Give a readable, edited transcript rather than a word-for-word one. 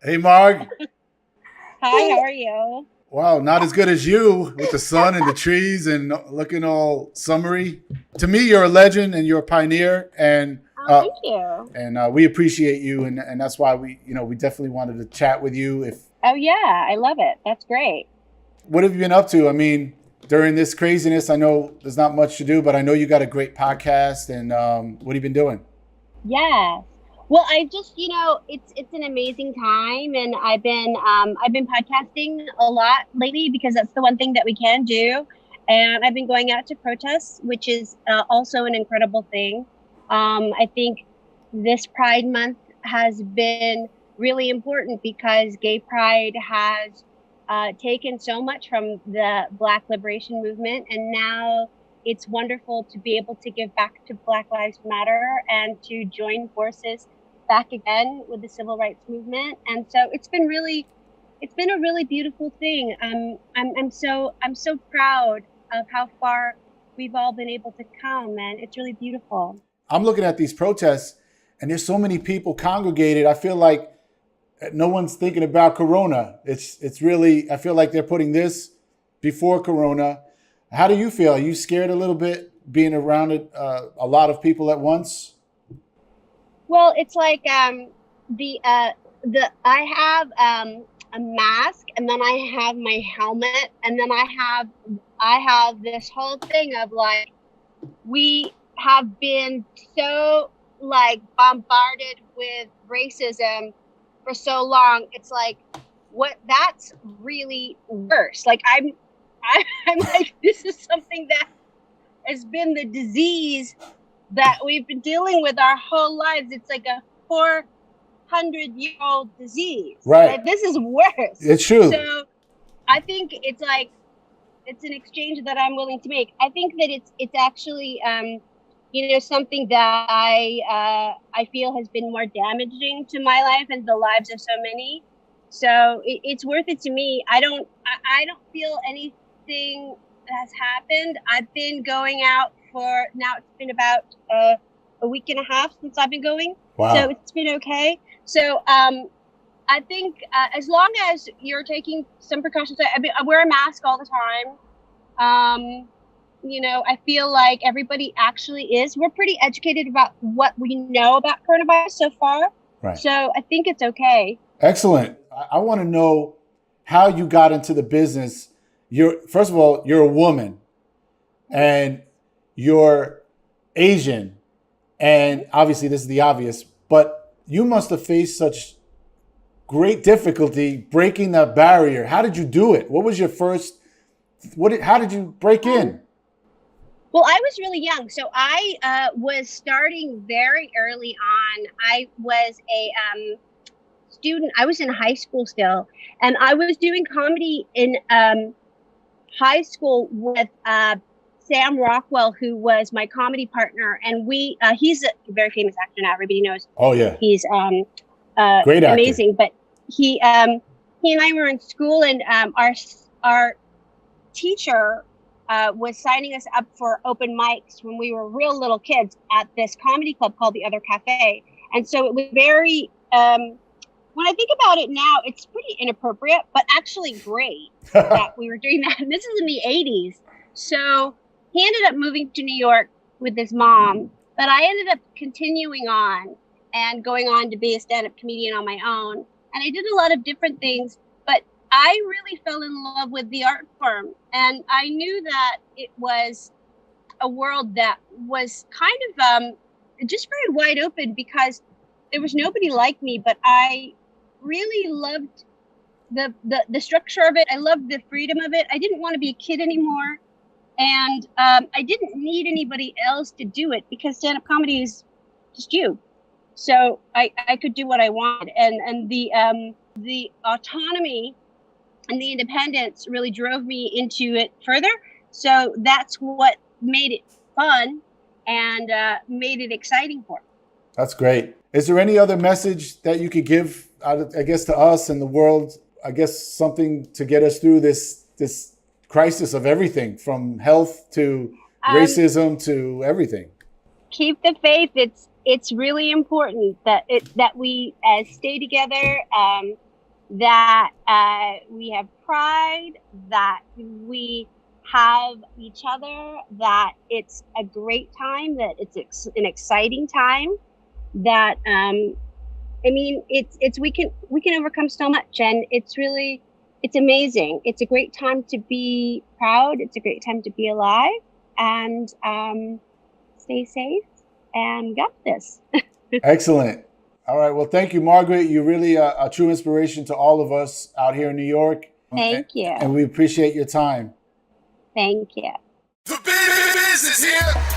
Hey, Marg. Hi, how are you? Wow, not as good as you with the sun and the trees and looking all summery. To me, you're a legend and you're a pioneer, Oh, thank you. we appreciate you, and that's why we definitely wanted to chat with you. If Oh, yeah, I love it. That's great. What have you been up to? I mean, during this craziness, I know there's not much to do, but I know you got a great podcast, and what have you been doing? Yes. Well, I just, it's an amazing time, and I've been podcasting a lot lately because that's the one thing that we can do, and I've been going out to protests, which is also an incredible thing. I think this Pride Month has been really important because Gay Pride has taken so much from the Black liberation movement, and now it's wonderful to be able to give back to Black Lives Matter and to join forces back again with the civil rights movement. And so it's been a really beautiful thing. I'm so proud of how far we've all been able to come, and it's really beautiful. I'm looking at these protests, and there's so many people congregated. I feel like no one's thinking about Corona. It's really, I feel like they're putting this before Corona. How do you feel? Are you scared a little bit being around a lot of people at once? Well, it's like the I have a mask, and then I have my helmet, and then I have this whole thing of like we have been so like bombarded with racism for so long. It's like what that's really worse. Like I'm like this is something that has been the disease that we've been dealing with our whole lives. It's like a 400-year-old disease. Right. Like this is worse. It's true. So I think it's like it's an exchange that I'm willing to make. I think that it's actually something that I feel has been more damaging to my life and the lives of so many. So it's worth it to me. I don't feel anything has happened. I've been going out for now. It's been about a week and a half since I've been going, so Wow. it's been okay. So I think as long as you're taking some precautions, I wear a mask all the time. I feel like everybody actually is. We're pretty educated about what we know about coronavirus so far. Right. So I think it's okay. Excellent. I want to know how you got into the business. First of all, you're a woman and you're Asian. And obviously this is the obvious, but you must have faced such great difficulty breaking that barrier. How did you do it? What was your first, how did you break in? Well, I was really young, so I was starting very early on. I was a student. I was in high school still, and I was doing comedy in high school with Sam Rockwell, who was my comedy partner, and he's a very famous actor now. Everybody knows. Oh yeah, he's great actor. amazing. But he and I were in school, and our teacher was signing us up for open mics when we were real little kids at this comedy club called the Other Cafe. And so it was very, when I think about it now, it's pretty inappropriate, but actually great that we were doing that. And this is in the 80s. So he ended up moving to New York with his mom, but I ended up continuing on and going on to be a stand-up comedian on my own. And I did a lot of different things, but I really fell in love with the art form. And I knew that it was a world that was kind of just very wide open because there was nobody like me, but I really loved the structure of it. I loved the freedom of it. I didn't want to be a kid anymore. And I didn't need anybody else to do it because stand-up comedy is just you. So I could do what I wanted. And the autonomy and the independence really drove me into it further. So that's what made it fun and made it exciting for me. That's great. Is there any other message that you could give, I guess, to us and the world? I guess something to get us through this crisis of everything from health to racism to everything. Keep the faith. It's really important that we stay together. that we have pride, that we have each other, that it's a great time, that it's an exciting time, that I mean, it's we can overcome so much, and it's amazing. It's a great time to be proud. It's a great time to be alive, and stay safe. And we got this. Excellent. All right. Well, thank you, Margaret. You're really a true inspiration to all of us out here in New York. Thank you. And we appreciate your time. Thank you. The Biz is here.